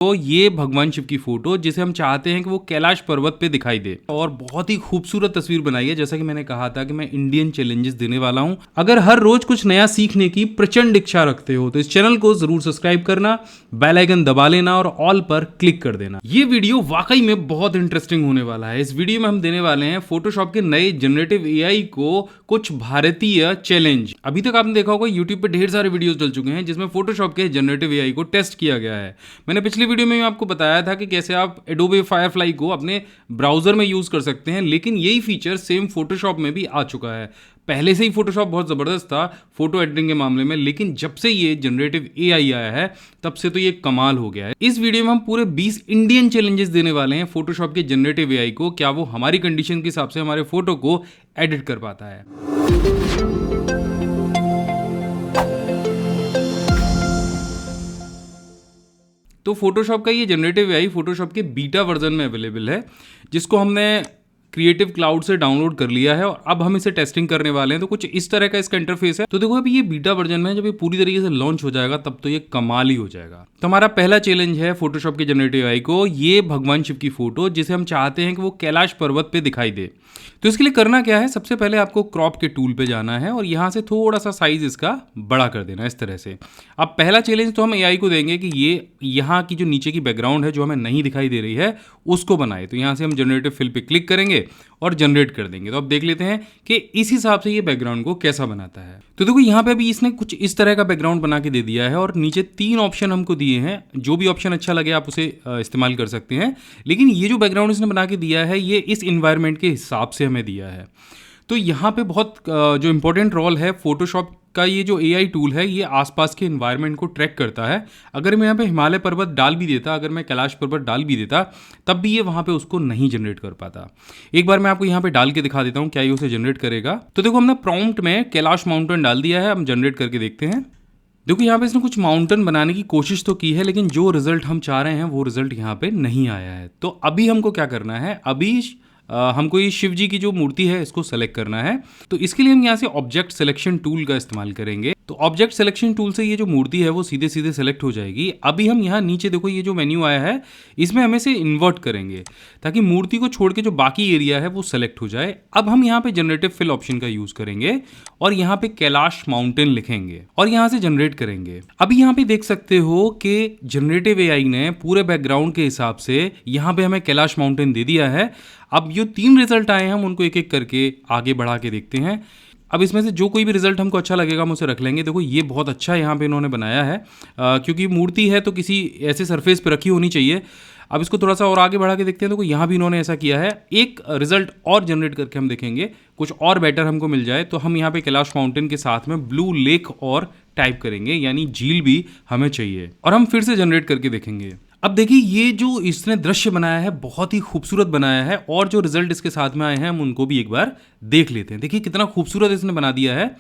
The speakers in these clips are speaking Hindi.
तो ये भगवान शिव की फोटो जिसे हम चाहते हैं कि वो कैलाश पर्वत पे दिखाई दे और बहुत ही खूबसूरत तस्वीर बनाई है। जैसा कि मैंने कहा था कि मैं इंडियन चैलेंजेस देने वाला हूं। अगर हर रोज कुछ नया सीखने की प्रचंड इच्छा रखते हो तो इस चैनल को जरूर सब्सक्राइब करना, बेल आइकन दबा लेना और ऑल पर क्लिक कर देना। ये वीडियो वाकई में बहुत इंटरेस्टिंग होने वाला है। इस वीडियो में हम देने वाले हैं फोटोशॉप के नए जनरेटिव एआई को कुछ भारतीय चैलेंज। अभी तक आपने देखा होगा यूट्यूब पे ढेर सारे वीडियोस डल चुके हैं जिसमें फोटोशॉप के जनरेटिव एआई को टेस्ट किया गया है। मैंने पिछली वीडियो में आपको बताया था कि कैसे आप एडोबे फायरफ्लाई को अपने ब्राउजर में यूज कर सकते हैं, लेकिन यही फीचर सेम फोटोशॉप में भी आ चुका है। पहले से ही फोटोशॉप बहुत जबरदस्त था फोटो एडिटिंग के मामले में, लेकिन जब से ये जनरेटिव एआई आया है तब से तो ये कमाल हो गया है। इस वीडियो में हम पूरे 20 इंडियन चैलेंजेस देने वाले हैं फोटोशॉप के जनरेटिव एआई को, क्या वो हमारी कंडीशन के हिसाब से हमारे फोटो को एडिट कर पाता है। तो फोटोशॉप का ये जनरेटिव एआई फोटोशॉप के बीटा वर्जन में अवेलेबल है, जिसको हमने क्रिएटिव क्लाउड से डाउनलोड कर लिया है और अब हम इसे टेस्टिंग करने वाले हैं। तो कुछ इस तरह का इसका इंटरफेस है। तो देखो अभी ये बीटा वर्जन में है, जब ये पूरी तरीके से लॉन्च हो जाएगा तब तो ये कमाल ही हो जाएगा। तो हमारा पहला चैलेंज है फोटोशॉप के जनरेटिव एआई को ये भगवान शिव की फोटो जिसे हम चाहते हैं कि वो कैलाश पर्वत पे दिखाई दे। तो इसके लिए करना क्या है, सबसे पहले आपको क्रॉप के टूल पे जाना है और यहाँ से थोड़ा सा साइज इसका बड़ा कर देना इस तरह से। अब पहला चैलेंज तो हम एआई को देंगे कि ये यहाँ की जो नीचे की बैकग्राउंड है जो हमें नहीं दिखाई दे रही है उसको बनाए। तो यहाँ से हम जनरेटिव फिल पे क्लिक करेंगे और जनरेट कर देंगे। तो अब देख लेते हैं कि इस हिसाब से ये बैकग्राउंड को कैसा बनाता है। तो देखो यहाँ पे अभी इसने कुछ इस तरह का बैकग्राउंड बना के दे दिया है और नीचे 3 ऑप्शन हमको दिए हैं। जो भी ऑप्शन अच्छा लगे आप उसे इस्तेमाल कर सकते हैं, लेकिन ये जो बैकग्राउंड इसने बना के दिया है ये इस इन्वायरमेंट के हिसाब से हमें दिया है। तो यहाँ पे बहुत जो इंपॉर्टेंट रोल है फोटोशॉप का, ये जो एआई टूल है ये आसपास के एनवायरनमेंट को ट्रैक करता है। अगर मैं यहाँ पे हिमालय पर्वत डाल भी देता, अगर मैं कैलाश पर्वत डाल भी देता, तब भी ये वहाँ पे उसको नहीं जनरेट कर पाता। एक बार मैं आपको यहाँ पे डाल के दिखा देता हूँ क्या ये उसे जनरेट करेगा। तो देखो हमने प्रॉम्प्ट में कैलाश माउंटेन डाल दिया है, हम जनरेट करके देखते हैं। देखो यहाँ पे इसने कुछ माउंटेन बनाने की कोशिश तो की है, लेकिन जो रिजल्ट हम चाह रहे हैं वो रिजल्ट यहाँ पे नहीं आया है। तो अभी हमको क्या करना है, अभी हमको ये शिव जी की जो मूर्ति है इसको सेलेक्ट करना है। तो इसके लिए हम यहाँ से ऑब्जेक्ट सिलेक्शन टूल का इस्तेमाल करेंगे। तो ऑब्जेक्ट सिलेक्शन टूल से ये जो मूर्ति है वो सीधे सीधे सेलेक्ट हो जाएगी। अभी हम यहाँ नीचे देखो ये जो मेन्यू आया है इसमें हम इसे इन्वर्ट करेंगे ताकि मूर्ति को छोड़ के जो बाकी एरिया है वो सेलेक्ट हो जाए। अब हम यहाँ पे जनरेटिव फिल ऑप्शन का यूज करेंगे और यहाँ पे कैलाश माउंटेन लिखेंगे और यहाँ से जनरेट करेंगे। अभी यहाँ पे देख सकते हो कि जनरेटिव एआई ने पूरे बैकग्राउंड के हिसाब से यहाँ पे हमें कैलाश माउंटेन दे दिया है। अब जो 3 रिजल्ट आए हैं हम उनको एक एक करके आगे बढ़ा के देखते हैं। अब इसमें से जो कोई भी रिजल्ट हमको अच्छा लगेगा हम उसे रख लेंगे। देखो ये बहुत अच्छा यहाँ पे इन्होंने बनाया है, क्योंकि मूर्ति है तो किसी ऐसे सरफेस पे रखी होनी चाहिए। अब इसको थोड़ा सा और आगे बढ़ा के देखते हैं। तो यहाँ भी इन्होंने ऐसा किया है। एक रिजल्ट और जनरेट करके हम देखेंगे कुछ और बेटर हमको मिल जाए। तो हम यहाँ पे कैलाश माउंटेन के साथ में ब्लू लेक और टाइप करेंगे, यानी झील भी हमें चाहिए, और हम फिर से जनरेट करके देखेंगे। अब देखिए ये जो इसने दृश्य बनाया है बहुत ही खूबसूरत बनाया है, और जो रिजल्ट इसके साथ में आए हैं हम उनको भी एक बार देख लेते हैं। देखिए कितना खूबसूरत इसने बना दिया है।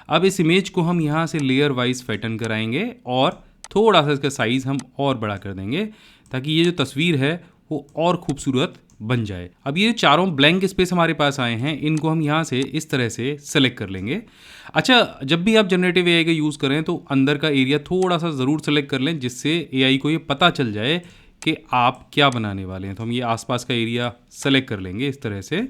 अब इस इमेज को हम यहाँ से लेयर वाइज फैटन कराएंगे और थोड़ा सा इसका साइज हम और बड़ा कर देंगे ताकि ये जो तस्वीर है वो और खूबसूरत बन जाए। अब ये चारों ब्लैंक स्पेस हमारे पास आए हैं, इनको हम यहाँ से इस तरह से सेलेक्ट कर लेंगे। अच्छा, जब भी आप जनरेटिव एआई का यूज़ करें तो अंदर का एरिया थोड़ा सा ज़रूर सेलेक्ट कर लें, जिससे एआई को ये पता चल जाए कि आप क्या बनाने वाले हैं। तो हम ये आसपास का एरिया सेलेक्ट कर लेंगे इस तरह से।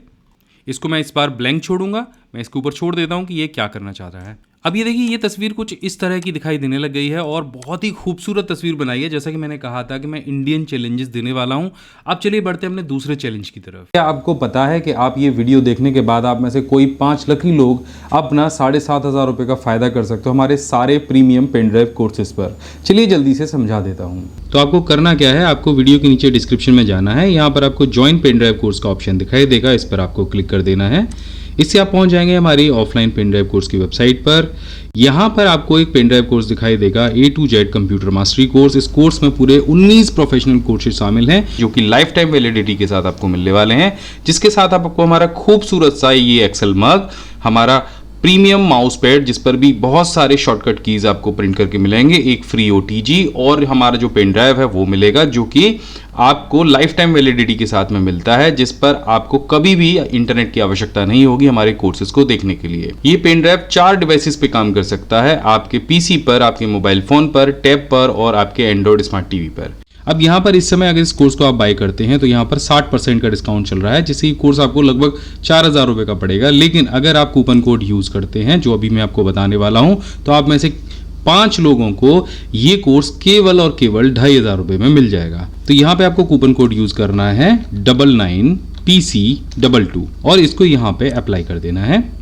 इसको मैं इस बार ब्लैंक छोड़ूंगा, मैं इसके ऊपर छोड़ देता हूँ कि ये क्या करना चाह रहा है। अब ये देखिए ये तस्वीर कुछ इस तरह की दिखाई देने लग गई है और बहुत ही खूबसूरत तस्वीर बनाई है। जैसा कि मैंने कहा था कि मैं इंडियन चैलेंजेस देने वाला हूं। अब चलिए बढ़ते हैं अपने दूसरे चैलेंज की तरफ। क्या आपको पता है कि आप ये वीडियो देखने के बाद आप में से कोई 5 लकी लोग अपना 7,500 रुपये का फायदा कर सकते हो हमारे सारे प्रीमियम पेन ड्राइव कोर्सेज पर। चलिए जल्दी से समझा देता हूँ। तो आपको करना क्या है, आपको वीडियो के नीचे डिस्क्रिप्शन में जाना है। यहाँ पर आपको ज्वाइन पेन ड्राइव कोर्स का ऑप्शन दिखाई देगा, इस पर आपको क्लिक कर देना है। इससे आप पहुंच जाएंगे हमारी ऑफलाइन पेन ड्राइव कोर्स की वेबसाइट पर। यहाँ पर आपको एक पेन ड्राइव कोर्स दिखाई देगा A to Z computer mastery course. इस कोर्स में पूरे 19 प्रोफेशनल कोर्सेज शामिल हैं जो कि लाइफ टाइम वैलिडिटी के साथ आपको मिलने वाले हैं, जिसके साथ आपको हमारा खूबसूरत सा ये एक्सेल मग, हमारा प्रीमियम माउस पैड जिस पर भी बहुत सारे शॉर्टकट कीज आपको प्रिंट करके मिलेंगे, एक फ्री OTG और हमारा जो पेन ड्राइव है वो मिलेगा, जो कि आपको लाइफ टाइम वैलिडिटी के साथ में मिलता है, जिस पर आपको कभी भी इंटरनेट की आवश्यकता नहीं होगी हमारे कोर्सेज को देखने के लिए। ये पेन ड्राइव 4 डिवाइसेस पे काम कर सकता है, आपके PC पर, आपके मोबाइल फोन पर, टैब पर और आपके एंड्रॉइड स्मार्ट टीवी पर। अब यहाँ पर इस समय अगर इस कोर्स को आप बाय करते हैं तो यहाँ पर 60% का डिस्काउंट चल रहा है, जिससे कोर्स आपको लगभग 4,000 रुपये का पड़ेगा। लेकिन अगर आप कूपन कोड यूज़ करते हैं जो अभी मैं आपको बताने वाला हूँ, तो आप में से 5 लोगों को ये कोर्स केवल और केवल 2,500 रुपये में मिल जाएगा। तो यहाँ पे आपको कूपन कोड यूज़ करना है 99PC22 और इसको यहाँ पे अप्लाई कर देना है।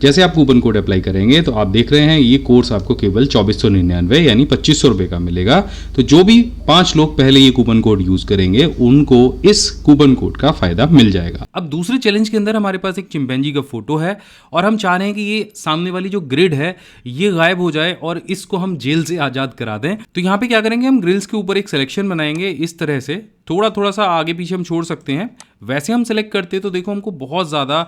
जैसे आप कूपन कोड अप्लाई करेंगे तो आप देख रहे हैं ये कोर्स आपको केवल 2499 यानी 2500 रुपये का मिलेगा। तो जो भी 5 लोग पहले ये कूपन कोड यूज करेंगे उनको इस कूपन कोड का फायदा मिल जाएगा। अब दूसरे चैलेंज के अंदर हमारे पास एक चिंपैंजी का फोटो है और हम चाह रहे हैं कि ये सामने वाली जो ग्रिड है ये गायब हो जाए और इसको हम जेल से आजाद करा दें। तो यहाँ पे क्या करेंगे, हम ग्रिल्स के ऊपर एक सिलेक्शन बनाएंगे इस तरह से, थोड़ा सा आगे पीछे हम छोड़ सकते हैं। वैसे हम सेलेक्ट करते तो देखो हमको बहुत ज़्यादा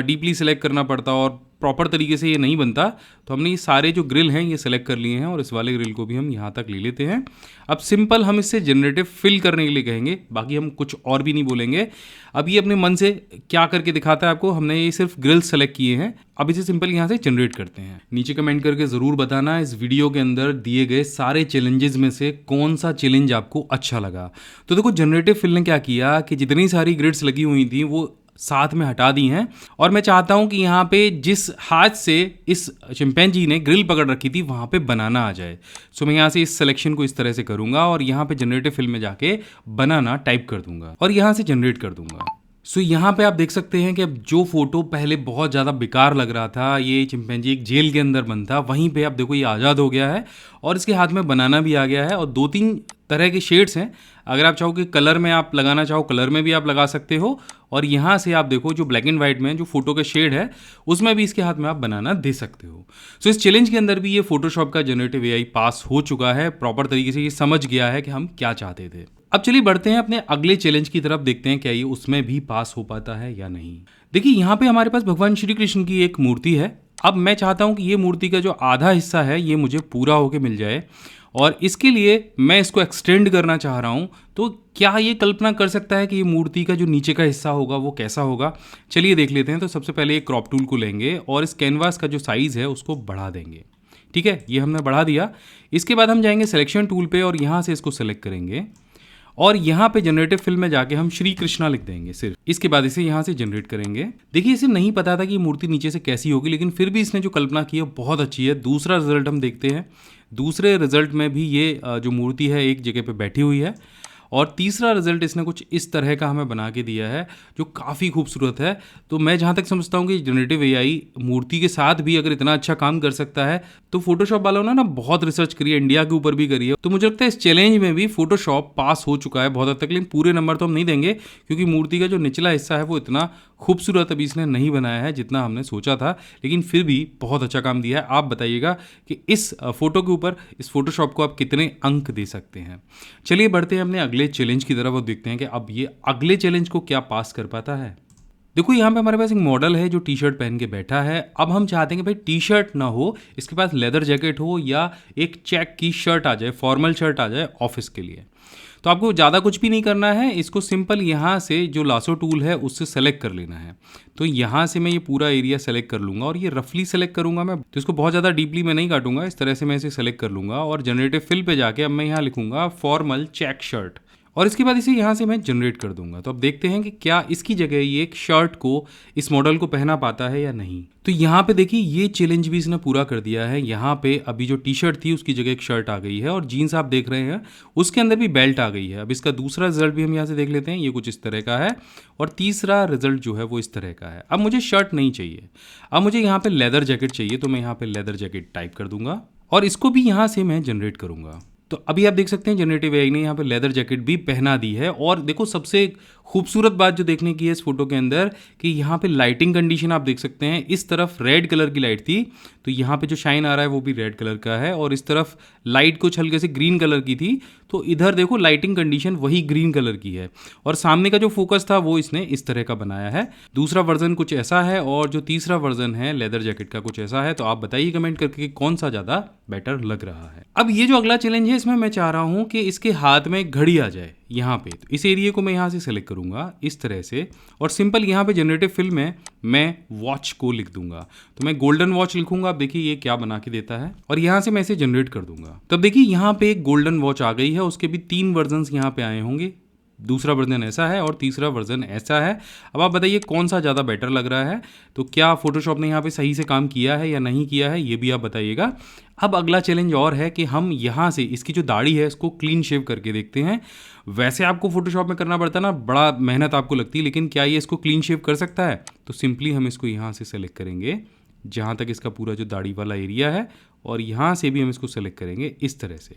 डीपली सेलेक्ट करना पड़ता और प्रॉपर तरीके से ये नहीं बनता। तो हमने ये सारे जो ग्रिल हैं ये सेलेक्ट कर लिए हैं और इस वाले ग्रिल को भी हम यहाँ तक ले लेते हैं। अब सिंपल हम इससे जनरेटिव फिल करने के लिए कहेंगे, बाकी हम कुछ और भी नहीं बोलेंगे। अब ये अपने मन से क्या करके दिखाता है आपको, हमने ये सिर्फ ग्रिल सेलेक्ट किए हैं। अब इसे सिंपल यहाँ से जनरेट करते हैं। नीचे कमेंट करके ज़रूर बताना इस वीडियो के अंदर दिए गए सारे चैलेंजेस में से कौन सा चैलेंज आपको अच्छा लगा। तो देखो जनरेटिव फिल ने क्या किया कि जितनी सारी ग्रिड्स लगी हुई थी वो साथ में हटा दी हैं और मैं चाहता हूं कि यहाँ पे जिस हाथ से इस चिंपैंजी ने ग्रिल पकड़ रखी थी वहाँ पे बनाना आ जाए। सो मैं यहाँ से इस सिलेक्शन को इस तरह से करूँगा और यहाँ पे जनरेटिव फिल में जाके बनाना टाइप कर दूंगा और यहाँ से जनरेट कर दूंगा। सो यहाँ पे आप देख सकते हैं कि अब जो फोटो पहले बहुत ज़्यादा बेकार लग रहा था, ये चिंपैंजी एक जेल के अंदर बंद था, वहीं पे आप देखो ये आज़ाद हो गया है और इसके हाथ में बनाना भी आ गया है और 2-3 तरह के शेड्स हैं। अगर आप चाहो कि कलर में आप लगाना चाहो कलर में भी आप लगा सकते हो और यहाँ से आप देखो जो ब्लैक एंड वाइट में जो फोटो का शेड है उसमें भी इसके हाथ में आप बनाना दे सकते हो। सो इस चैलेंज के अंदर भी ये फोटोशॉप का जनरेटिव एआई पास हो चुका है, प्रॉपर तरीके से ये समझ गया है कि हम क्या चाहते थे। अब चलिए बढ़ते हैं अपने अगले चैलेंज की तरफ, देखते हैं क्या ये उसमें भी पास हो पाता है या नहीं। देखिए यहाँ पे हमारे पास भगवान श्री कृष्ण की एक मूर्ति है। अब मैं चाहता हूँ कि ये मूर्ति का जो आधा हिस्सा है ये मुझे पूरा होके मिल जाए और इसके लिए मैं इसको एक्सटेंड करना चाह रहा हूँ। तो क्या ये कल्पना कर सकता है कि ये मूर्ति का जो नीचे का हिस्सा होगा वो कैसा होगा, चलिए देख लेते हैं। तो सबसे पहले एक क्रॉप टूल को लेंगे और इस कैनवास का जो साइज़ है उसको बढ़ा देंगे। ठीक है, ये हमने बढ़ा दिया। इसके बाद हम जाएंगे सिलेक्शन टूल पे और यहाँ से इसको सेलेक्ट करेंगे और यहाँ पे जनरेटिव फिल में जाके हम श्री कृष्णा लिख देंगे सिर्फ। इसके बाद इसे यहाँ से जनरेट करेंगे। देखिए इसे नहीं पता था कि ये मूर्ति नीचे से कैसी होगी, लेकिन फिर भी इसने जो कल्पना की है बहुत अच्छी है। दूसरा रिजल्ट हम देखते हैं। दूसरे रिजल्ट में भी ये जो मूर्ति है एक जगह पे बैठी हुई है और तीसरा रिजल्ट इसने कुछ इस तरह का हमें बना के दिया है जो काफ़ी खूबसूरत है। तो मैं जहाँ तक समझता हूँ कि जनरेटिव एआई मूर्ति के साथ भी अगर इतना अच्छा काम कर सकता है तो फोटोशॉप वालों ने ना बहुत रिसर्च करी है, इंडिया के ऊपर भी करी है। तो मुझे लगता है इस चैलेंज में भी फोटोशॉप पास हो चुका है बहुत हद तक, लेकिन पूरे नंबर तो हम नहीं देंगे क्योंकि मूर्ति का जो निचला हिस्सा है वो इतना खूबसूरत अभी इसने नहीं बनाया है जितना हमने सोचा था, लेकिन फिर भी बहुत अच्छा काम दिया है। आप बताइएगा कि इस फोटो के ऊपर इस फोटोशॉप को आप कितने अंक दे सकते हैं। चलिए बढ़ते हैं अपने अगले चैलेंज की तरफ और देखते हैं कि अब ये अगले चैलेंज को क्या पास कर पाता है। देखो यहाँ पे हमारे पास एक मॉडल है जो टी शर्ट पहन के बैठा है। अब हम चाहते हैं कि भाई टी शर्ट ना हो, इसके पास लेदर जैकेट हो या एक चेक की शर्ट आ जाए, फॉर्मल शर्ट आ जाए ऑफिस के लिए। तो आपको ज़्यादा कुछ भी नहीं करना है, इसको सिंपल यहाँ से जो लासो टूल है उससे सेलेक्ट कर लेना है। तो यहाँ से मैं ये पूरा एरिया सेलेक्ट कर लूँगा और ये रफली सेलेक्ट करूँगा मैं, तो इसको बहुत ज़्यादा डीपली मैं नहीं काटूंगा। इस तरह से मैं इसे सेलेक्ट कर लूँगा और जनरेटिव फिल पे जाके अब मैं यहाँ लिखूँगा फॉर्मल चेक शर्ट और इसके बाद इसे यहाँ से मैं जनरेट कर दूंगा। तो अब देखते हैं कि क्या इसकी जगह ये एक शर्ट को इस मॉडल को पहना पाता है या नहीं। तो यहाँ पे देखिए ये चैलेंज भी इसने पूरा कर दिया है। यहाँ पे अभी जो टी शर्ट थी उसकी जगह एक शर्ट आ गई है और जीन्स आप देख रहे हैं उसके अंदर भी बेल्ट आ गई है। अब इसका दूसरा रिजल्ट भी हम यहाँ से देख लेते हैं, ये कुछ इस तरह का है और तीसरा रिजल्ट जो है वो इस तरह का है। अब मुझे शर्ट नहीं चाहिए, अब मुझे यहाँ पे लेदर जैकेट चाहिए। तो मैं यहाँ पे लेदर जैकेट टाइप कर दूंगा और इसको भी यहाँ से मैं जनरेट करूँगा। तो अभी आप देख सकते हैं जनरेटिव एआई ने यहाँ पे लेदर जैकेट भी पहना दी है। और देखो सबसे खूबसूरत बात जो देखने की है इस फोटो के अंदर कि यहाँ पे लाइटिंग कंडीशन आप देख सकते हैं। इस तरफ रेड कलर की लाइट थी तो यहाँ पे जो शाइन आ रहा है वो भी रेड कलर का है और इस तरफ लाइट कुछ हल्के से ग्रीन कलर की थी तो इधर देखो लाइटिंग कंडीशन वही ग्रीन कलर की है और सामने का जो फोकस था वो इसने इस तरह का बनाया है। दूसरा वर्जन कुछ ऐसा है और जो तीसरा वर्जन है लेदर जैकेट का कुछ ऐसा है। तो आप बताइए कमेंट करके कौन सा ज़्यादा बेटर लग रहा है। अब ये जो अगला चैलेंज है इसमें मैं चाह रहा हूँ कि इसके हाथ में घड़ी आ जाए यहाँ पे, तो इस एरिया को मैं यहाँ से सेलेक्ट करूँगा इस तरह से, और सिंपल यहाँ पे जनरेटिव फिल में मैं वॉच को लिख दूंगा। तो मैं गोल्डन वॉच लिखूंगा, आप देखिए ये क्या बना के देता है, और यहाँ से मैं इसे जनरेट कर दूंगा। तब देखिए यहाँ पे एक गोल्डन वॉच आ गई है, उसके भी 3 वर्जन्स यहाँ पे आए होंगे, दूसरा वर्जन ऐसा है और तीसरा वर्जन ऐसा है। अब आप बताइए कौन सा ज़्यादा बेटर लग रहा है, तो क्या फोटोशॉप ने यहाँ पे सही से काम किया है या नहीं किया है, ये भी आप बताइएगा। अब अगला चैलेंज और है कि हम यहाँ से इसकी जो दाढ़ी है इसको क्लीन शेव करके देखते हैं। वैसे आपको फोटोशॉप में करना पड़ता है ना, बड़ा मेहनत आपको लगती है, लेकिन क्या ये इसको क्लीन शेव कर सकता है? तो सिंपली हम इसको यहाँ से सेलेक्ट करेंगे जहाँ तक इसका पूरा जो दाढ़ी वाला एरिया है, और यहाँ से भी हम इसको सेलेक्ट करेंगे इस तरह से,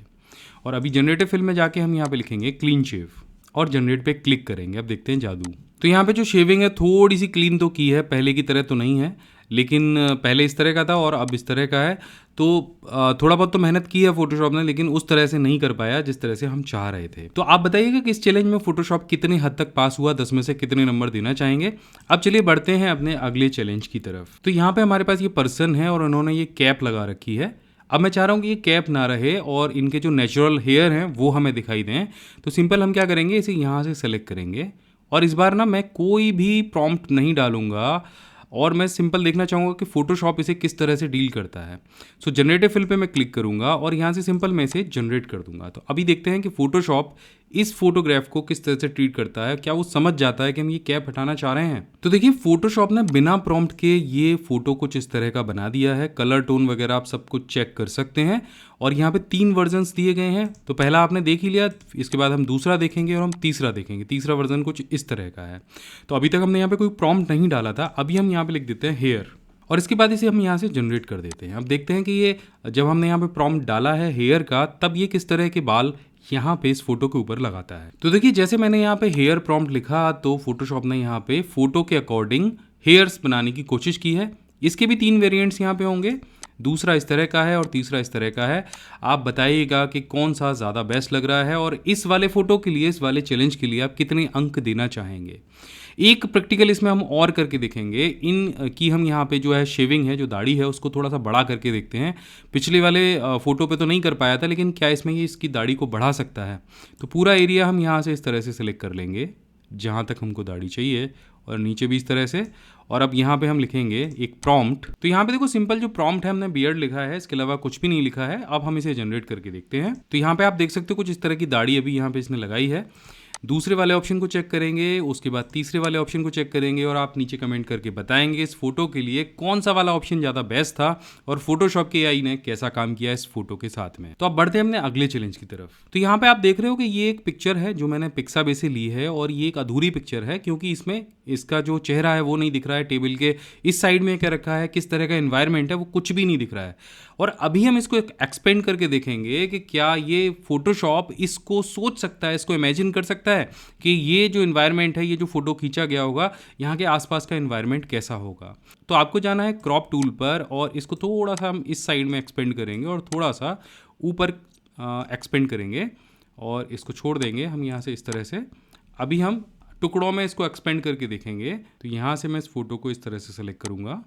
और अभी जनरेटिव फिल में जाके हम यहाँ पे लिखेंगे क्लीन शेव और जनरेट पे क्लिक करेंगे। अब देखते हैं जादू। तो यहाँ पे जो शेविंग है थोड़ी सी क्लीन तो की है, पहले की तरह तो नहीं है, लेकिन पहले इस तरह का था और अब इस तरह का है। तो थोड़ा बहुत तो मेहनत की है फोटोशॉप ने, लेकिन उस तरह से नहीं कर पाया जिस तरह से हम चाह रहे थे। तो आप बताइएगा कि इस चैलेंज में फोटोशॉप कितने हद तक पास हुआ, 10 में से कितने नंबर देना चाहेंगे। अब चलिए बढ़ते हैं अपने अगले चैलेंज की तरफ। तो यहाँ पे हमारे पास ये पर्सन है और उन्होंने ये कैप लगा रखी है। अब मैं चाह रहा हूँ कि ये कैप ना रहे और इनके जो नेचुरल हेयर हैं वो हमें दिखाई दें। तो सिंपल हम क्या करेंगे, इसे यहाँ से सेलेक्ट करेंगे, और इस बार ना मैं कोई भी प्रॉम्प्ट नहीं डालूंगा, और मैं सिंपल देखना चाहूँगा कि फोटोशॉप इसे किस तरह से डील करता है। सो जनरेटिव फिल पे मैं क्लिक करूँगा और यहाँ से सिंपल मैं इसे जनरेट कर दूंगा। तो अभी देखते हैं कि फोटोशॉप इस फोटोग्राफ को किस तरह से ट्रीट करता है, क्या वो समझ जाता है कि हम ये कैप हटाना चाह रहे हैं। तो देखिए फोटोशॉप ने बिना प्रॉम्प्ट के ये फोटो कुछ इस तरह का बना दिया है। कलर टोन वगैरह आप सब कुछ चेक कर सकते हैं, और यहाँ पे 3 वर्जन्स दिए गए हैं। तो पहला आपने देख ही लिया, इसके बाद हम दूसरा देखेंगे और हम तीसरा देखेंगे। तीसरा वर्जन कुछ इस तरह का है। तो अभी तक हमने यहाँ पे कोई प्रॉम्प्ट नहीं डाला था, अभी हम यहाँ पे लिख देते हैं हेयर, और इसके बाद इसे हम यहाँ से जनरेट कर देते हैं। अब देखते हैं कि ये जब हमने यहाँ पे प्रॉम्प्ट डाला है हेयर का, तब ये किस तरह के बाल यहाँ पे इस फोटो के ऊपर लगाता है। तो देखिए जैसे मैंने यहाँ पे हेयर प्रॉम्प्ट लिखा, तो फोटोशॉप ने यहाँ पे फोटो के अकॉर्डिंग हेयर्स बनाने की कोशिश की है। इसके भी 3 वेरिएंट्स यहाँ पे होंगे, दूसरा इस तरह का है और तीसरा इस तरह का है। आप बताइएगा कि कौन सा ज़्यादा बेस्ट लग रहा है, और इस वाले फ़ोटो के लिए, इस वाले चैलेंज के लिए आप कितने अंक देना चाहेंगे। एक प्रैक्टिकल इसमें हम और करके देखेंगे, इन की हम यहाँ पे जो है शेविंग है, जो दाढ़ी है, उसको थोड़ा सा बड़ा करके देखते हैं। पिछले वाले फ़ोटो पे तो नहीं कर पाया था, लेकिन क्या इसमें ये इसकी दाढ़ी को बढ़ा सकता है। तो पूरा एरिया हम यहाँ से इस तरह से सिलेक्ट कर लेंगे जहाँ तक हमको दाढ़ी चाहिए, और नीचे भी इस तरह से। और अब यहाँ पे हम लिखेंगे एक प्रॉम्प्ट। तो यहाँ पे देखो सिंपल जो प्रॉम्प्ट है, हमने बियर्ड लिखा है, इसके अलावा कुछ भी नहीं लिखा है। अब हम इसे जनरेट करके देखते हैं। तो यहाँ पे आप देख सकते हो कुछ इस तरह की दाढ़ी अभी यहाँ पे इसने लगाई है। दूसरे वाले ऑप्शन को चेक करेंगे, उसके बाद तीसरे वाले ऑप्शन को चेक करेंगे, और आप नीचे कमेंट करके बताएंगे इस फोटो के लिए कौन सा वाला ऑप्शन ज़्यादा बेस्ट था, और फोटोशॉप के एआई ने कैसा काम किया इस फोटो के साथ में। तो अब बढ़ते हैं हमने अगले चैलेंज की तरफ। तो यहाँ पे आप देख रहे हो कि ये एक पिक्चर है जो मैंने पिक्साबे से ली है, और ये एक अधूरी पिक्चर है क्योंकि इसमें इसका जो चेहरा है वो नहीं दिख रहा है। टेबल के इस साइड में क्या रखा है, किस तरह का एनवायरनमेंट है, वो कुछ भी नहीं दिख रहा है। और अभी हम इसको एक्सपेंड करके देखेंगे कि क्या ये फोटोशॉप इसको सोच सकता है, इसको इमेजिन कर सकता है कि ये जो एनवायरनमेंट है, ये जो फोटो खींचा गया होगा, यहाँ के आसपास का एनवायरनमेंट कैसा होगा। तो आपको जाना है क्रॉप टूल पर, और इसको थोड़ा सा हम इस साइड में एक्सपेंड करेंगे और थोड़ा सा ऊपर एक्सपेंड करेंगे, और इसको छोड़ देंगे हम यहाँ से इस तरह से। अभी हम टुकड़ों में इसको एक्सपेंड करके देखेंगे। तो यहाँ से मैं इस फोटो को इस तरह से सेलेक्ट करूँगा,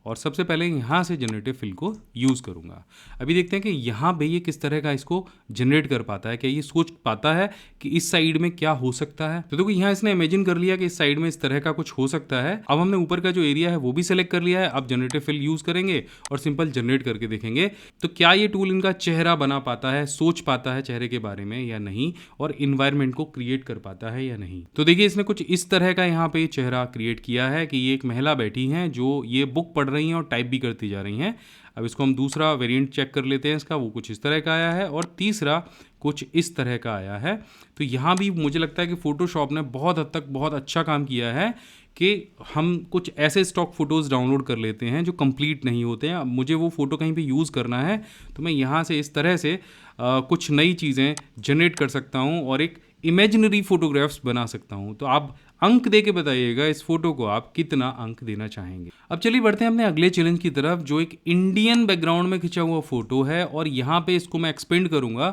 और सबसे पहले यहाँ से जनरेटिव फिल को यूज़ करूँगा। अभी देखते हैं कि यहाँ पे ये किस तरह का इसको जनरेट कर पाता है, क्या ये सोच पाता है कि इस साइड में क्या हो सकता है। तो देखो यहाँ इसने इमेजिन कर लिया कि इस साइड में इस तरह का कुछ हो सकता है। अब हमने ऊपर का जो एरिया है वो भी सिलेक्ट कर लिया है। अब जनरेटिव फिल यूज़ करेंगे और सिंपल जनरेट करके देखेंगे तो क्या ये टूल इनका चेहरा बना पाता है, सोच पाता है चेहरे के बारे में या नहीं, और इन्वायरमेंट को क्रिएट कर पाता है या नहीं। तो देखिए इसने कुछ इस तरह का यहाँ पे चेहरा क्रिएट किया है कि ये एक महिला बैठी हैं जो ये बुक पढ़ रही हैं और टाइप भी करती जा रही हैं। अब इसको हम दूसरा वेरिएंट चेक कर लेते हैं इसका, वो कुछ इस तरह का आया है, और तीसरा कुछ इस तरह का आया है। तो यहाँ भी मुझे लगता है कि फ़ोटोशॉप ने बहुत हद तक बहुत अच्छा काम किया है कि हम कुछ ऐसे स्टॉक फ़ोटोज़ डाउनलोड कर लेते हैं जो कंप्लीट नहीं होते हैं। अब मुझे वो फ़ोटो कहीं पे यूज़ करना है तो मैं यहाँ से इस तरह से कुछ नई चीज़ें जनरेट कर सकता हूँ और एक इमेजिनरी फ़ोटोग्राफ्स बना सकता हूँ। तो आप अंक दे के बताइएगा इस फोटो को आप कितना अंक देना चाहेंगे। अब चलिए बढ़ते हैं अपने अगले चैलेंज की तरफ, जो एक इंडियन बैकग्राउंड में खिंचा हुआ फोटो है, और यहाँ पे इसको मैं एक्सपेंड करूँगा।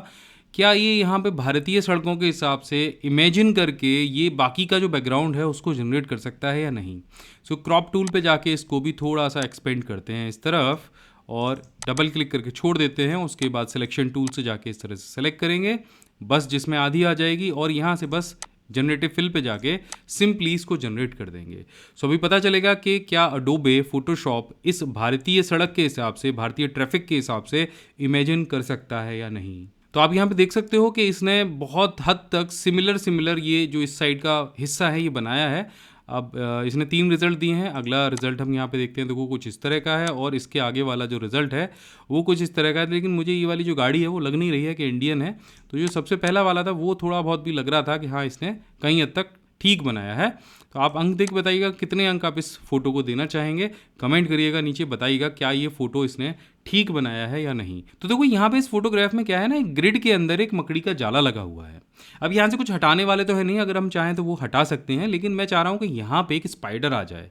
क्या ये यहाँ पे भारतीय सड़कों के हिसाब से इमेजिन करके ये बाकी का जो बैकग्राउंड है उसको जनरेट कर सकता है या नहीं। सो क्रॉप टूल पे जाके इसको भी थोड़ा सा एक्सपेंड करते हैं इस तरफ, और डबल क्लिक करके छोड़ देते हैं। उसके बाद सिलेक्शन टूल से जाके इस तरह से सेलेक्ट करेंगे, बस जिसमें आधी आ जाएगी, और यहाँ से बस जनरेटिव फिल पे जाके सिंपली इसको जनरेट कर देंगे। सो अभी पता चलेगा कि क्या अडोबे फोटोशॉप इस भारतीय सड़क के हिसाब से, भारतीय ट्रैफिक के हिसाब से इमेजिन कर सकता है या नहीं। तो आप यहाँ पे देख सकते हो कि इसने बहुत हद तक सिमिलर ये जो इस साइड का हिस्सा है ये बनाया है। अब इसने 3 रिजल्ट दिए हैं। अगला रिजल्ट हम यहाँ पे देखते हैं, देखो कुछ इस तरह का है, और इसके आगे वाला जो रिजल्ट है वो कुछ इस तरह का है। लेकिन मुझे ये वाली जो गाड़ी है वो लग नहीं रही है कि इंडियन है। तो जो सबसे पहला वाला था वो थोड़ा बहुत भी लग रहा था कि हाँ इसने कहीं हद तक ठीक बनाया है। तो आप अंक देख बताइएगा कितने अंक आप इस फोटो को देना चाहेंगे, कमेंट करिएगा नीचे, बताइएगा क्या ये फोटो इसने ठीक बनाया है या नहीं। तो देखो यहाँ पे इस फोटोग्राफ में क्या है ना, एक ग्रिड के अंदर एक मकड़ी का जाला लगा हुआ है। अब यहाँ से कुछ हटाने वाले तो है नहीं, अगर हम चाहें तो वो हटा सकते हैं, लेकिन मैं चाह रहा हूँ कि यहाँ पे एक स्पाइडर आ जाए।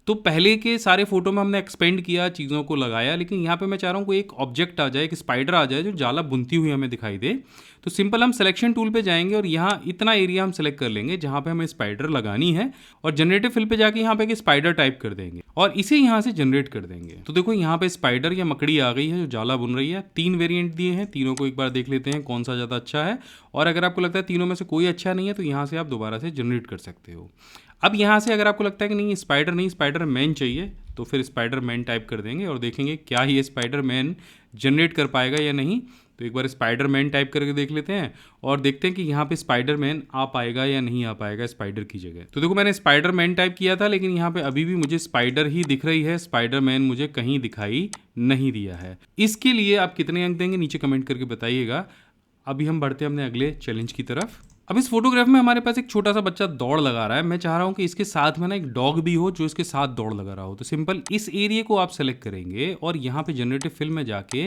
तो पहले के सारे फोटो में हमने एक्सपेंड किया, चीज़ों को लगाया, लेकिन यहाँ पे मैं चाह रहा हूँ कोई एक ऑब्जेक्ट आ जाए, एक स्पाइडर आ जाए जो जाला बुनती हुई हमें दिखाई दे। तो सिंपल हम सिलेक्शन टूल पे जाएंगे और यहाँ इतना एरिया हम सेलेक्ट कर लेंगे जहाँ पे हमें स्पाइडर लगानी है, और जनरेटिव फिल पे जाके यहाँ पे एक स्पाइडर टाइप कर देंगे और इसे यहाँ से जनरेट कर देंगे। तो देखो यहाँ पे स्पाइडर या मकड़ी आ गई है जो जाला बुन रही है। 3 वेरिएंट दिए हैं, तीनों को एक बार देख लेते हैं कौन सा ज़्यादा अच्छा है, और अगर आपको लगता है तीनों में से कोई अच्छा नहीं है तो यहाँ से आप दोबारा से जनरेट कर सकते हो। अब यहाँ से अगर आपको लगता है कि नहीं स्पाइडर नहीं, स्पाइडर मैन चाहिए, तो फिर स्पाइडर मैन टाइप कर देंगे और देखेंगे क्या ये स्पाइडर मैन जनरेट कर पाएगा या नहीं। तो एक बार स्पाइडर मैन टाइप करके देख लेते हैं और देखते हैं कि यहाँ पे स्पाइडर मैन आ पाएगा या नहीं आ पाएगा स्पाइडर की जगह। तो देखो मैंने स्पाइडर मैन टाइप किया था, लेकिन यहाँ पे अभी भी मुझे स्पाइडर ही दिख रही है, स्पाइडर मैन मुझे कहीं दिखाई नहीं दिया है। इसके लिए आप कितने अंक देंगे नीचे कमेंट करके बताइएगा। अभी हम बढ़ते हैं अपने अगले चैलेंज की तरफ। अब इस फोटोग्राफ में हमारे पास एक छोटा सा बच्चा दौड़ लगा रहा है। मैं चाह रहा हूँ कि इसके साथ में ना एक डॉग भी हो जो इसके साथ दौड़ लगा रहा हो। तो सिंपल इस एरिया को आप सेलेक्ट करेंगे और यहाँ पे जनरेटिव फिल में जाके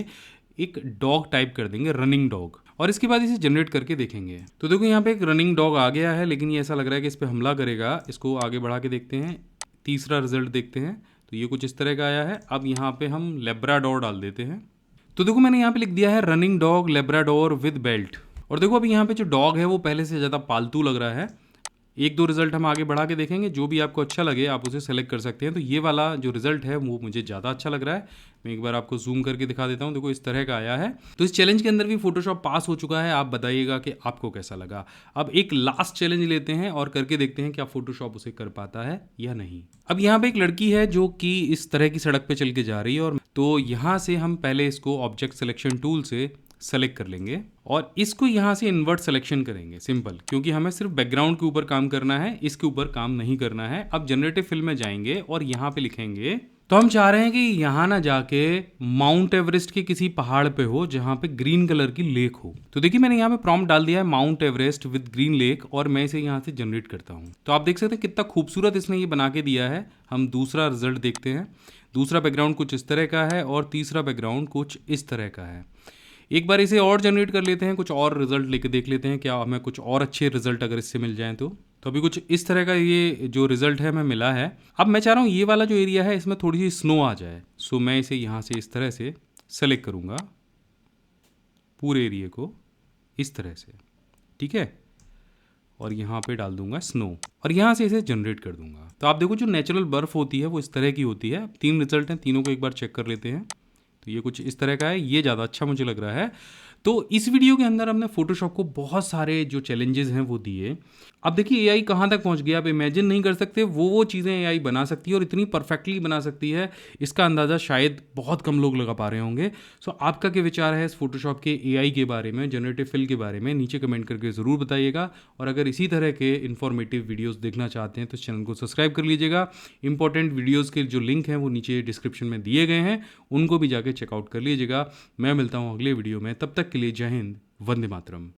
एक डॉग टाइप कर देंगे, रनिंग डॉग, और इसके बाद इसे जनरेट करके देखेंगे। तो देखो यहाँ पे एक रनिंग डॉग आ गया है, लेकिन ये ऐसा लग रहा है कि इस पर हमला करेगा। इसको आगे बढ़ा के देखते हैं, तीसरा रिजल्ट देखते हैं। तो ये कुछ इस तरह का आया है। अब यहाँ पे हम लेब्राडोर डाल देते हैं। तो देखो मैंने यहाँ पे लिख दिया है running dog Labrador with belt. और देखो अभी यहाँ पे जो डॉग है वो पहले से ज़्यादा पालतू लग रहा है। 1-2 रिजल्ट हम आगे बढ़ा के देखेंगे, जो भी आपको अच्छा लगे आप उसे सेलेक्ट कर सकते हैं। तो ये वाला जो रिजल्ट है वो मुझे ज़्यादा अच्छा लग रहा है। मैं एक बार आपको जूम करके दिखा देता हूँ, देखो इस तरह का आया है। तो इस चैलेंज के अंदर भी फोटोशॉप पास हो चुका है। आप बताइएगा कि आपको कैसा लगा। अब एक लास्ट चैलेंज लेते हैं और करके देखते हैं क्या फोटोशॉप उसे कर पाता है या नहीं। अब यहाँ पे एक लड़की है जो कि इस तरह की सड़क पे चल के जा रही है, और तो यहाँ से हम पहले इसको ऑब्जेक्ट सिलेक्शन टूल से सेलेक्ट कर लेंगे और इसको यहाँ से इन्वर्ट सिलेक्शन करेंगे, सिंपल, क्योंकि हमें सिर्फ बैकग्राउंड के ऊपर काम करना है, इसके ऊपर काम नहीं करना है। अब जनरेटिव फिल में जाएंगे और यहाँ पे लिखेंगे, तो हम चाह रहे हैं कि यहाँ ना जाके माउंट एवरेस्ट के किसी पहाड़ पे हो जहाँ पे ग्रीन कलर की लेक हो। तो देखिए मैंने यहाँ पे प्रॉम्प्ट डाल दिया है mount Everest with green lake, और मैं इसे यहाँ से जनरेट करता हूँ। तो आप देख सकते हैं कितना खूबसूरत इसने ये बना के दिया है। हम दूसरा रिजल्ट देखते हैं। दूसरा बैकग्राउंड कुछ इस तरह का है और तीसरा बैकग्राउंड कुछ इस तरह का है। एक बार इसे और जनरेट कर लेते हैं, कुछ और रिजल्ट लेके देख लेते हैं क्या हमें कुछ और अच्छे रिजल्ट अगर इससे मिल जाएं। तो अभी कुछ इस तरह का ये जो रिजल्ट है हमें मिला है। अब मैं चाह रहा हूँ ये वाला जो एरिया है इसमें थोड़ी सी स्नो आ जाए। सो मैं इसे यहाँ से इस तरह से सेलेक्ट करूँगा, पूरे एरिया को इस तरह से, ठीक है, और यहाँ पे डाल दूंगा स्नो और यहाँ से इसे जनरेट कर दूंगा। तो आप देखो जो नेचुरल बर्फ़ होती है वो इस तरह की होती है। 3 रिजल्ट हैं, तीनों को एक बार चेक कर लेते हैं। तो ये कुछ इस तरह का है, ये ज़्यादा अच्छा मुझे लग रहा है। तो इस वीडियो के अंदर हमने फोटोशॉप को बहुत सारे जो चैलेंजेस हैं वो दिए। अब देखिए एआई कहाँ तक पहुँच गया, आप इमेजिन नहीं कर सकते वो चीज़ें एआई बना सकती है और इतनी परफेक्टली बना सकती है, इसका अंदाज़ा शायद बहुत कम लोग लगा पा रहे होंगे। सो आपका क्या विचार है इस फोटोशॉप के एआई के बारे में, जनरेटिव फिल के बारे में, नीचे कमेंट करके ज़रूर बताइएगा। और अगर इसी तरह के इन्फॉर्मेटिव वीडियोज़ देखना चाहते हैं तो इस चैनल को सब्सक्राइब कर लीजिएगा। इंपॉर्टेंट वीडियोज़ के जो लिंक हैं वो नीचे डिस्क्रिप्शन में दिए गए हैं, उनको भी जाके चेकआउट कर लीजिएगा। मैं मिलता हूँ अगले वीडियो में, तब तक के लिए जय हिंद, वंदे मातरम।